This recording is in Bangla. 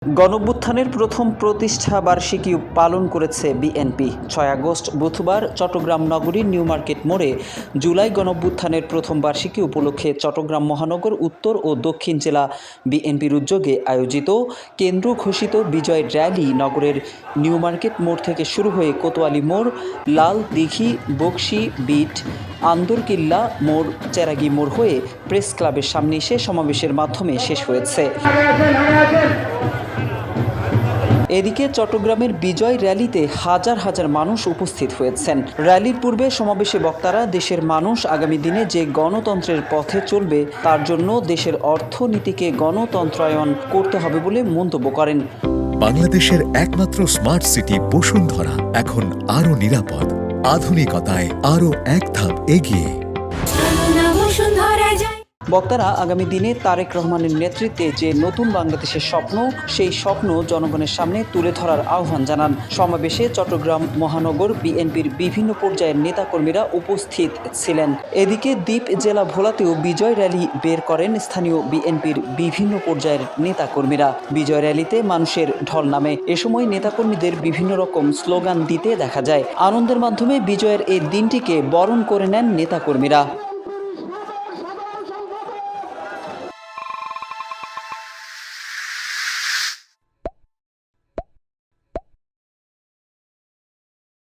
গণঅভ্যুত্থানের প্রথম প্রতিষ্ঠা বার্ষিকী পালন করেছে বিএনপি। ৬ আগস্ট বুধবার চট্টগ্রাম নগরীর নিউ মার্কেট মোড়ে জুলাই গণঅভ্যুত্থানের প্রথম বার্ষিকী উপলক্ষে চট্টগ্রাম মহানগর উত্তর ও দক্ষিণ জেলা বিএনপির উদ্যোগে আয়োজিত কেন্দ্র ঘোষিত বিজয় র্যালি নগরের নিউ মার্কেট মোড় থেকে শুরু হয়ে কোতোয়ালি মোড়, লাল দিঘি, বকশী বিট, আন্দরকিল্লা মোড়, চেরাগি মোড় হয়ে প্রেস ক্লাবের সামনে এসে সমাবেশের মাধ্যমে শেষ হয়েছে। এদিকে চট্টগ্রামের বিজয় র্যালিতে হাজার হাজার মানুষ উপস্থিত হয়েছেন। র্যালির পূর্বে সমাবেশে বক্তারা দেশের মানুষ আগামী দিনে যে গণতন্ত্রের পথে চলবে তার জন্য দেশের অর্থনীতিকে গণতন্ত্রায়ন করতে হবে বলে মন্তব্য করেন। বাংলাদেশের একমাত্র স্মার্ট সিটি বসুন্ধরা এখন আরো নিরাপদ, আধুনিকতায় আরো এক ধাপ এগিয়ে। বক্তারা আগামী দিনে তারেক রহমানের নেতৃত্বে যে নতুন বাংলাদেশের স্বপ্ন, সেই স্বপ্ন জনগণের সামনে তুলে ধরার আহ্বান জানান। সমাবেশে চট্টগ্রাম মহানগর বিএনপির বিভিন্ন পর্যায়ের নেতাকর্মীরা উপস্থিত ছিলেন। এদিকে দ্বীপ জেলা ভোলাতেও বিজয় র্যালি বের করেন স্থানীয় বিএনপির বিভিন্ন পর্যায়ের নেতাকর্মীরা। বিজয় র্যালিতে মানুষের ঢল নামে। এ সময় নেতাকর্মীদের বিভিন্ন রকম স্লোগান দিতে দেখা যায়। আনন্দের মাধ্যমে বিজয়ের এই দিনটিকে বরণ করে নেন নেতাকর্মীরা।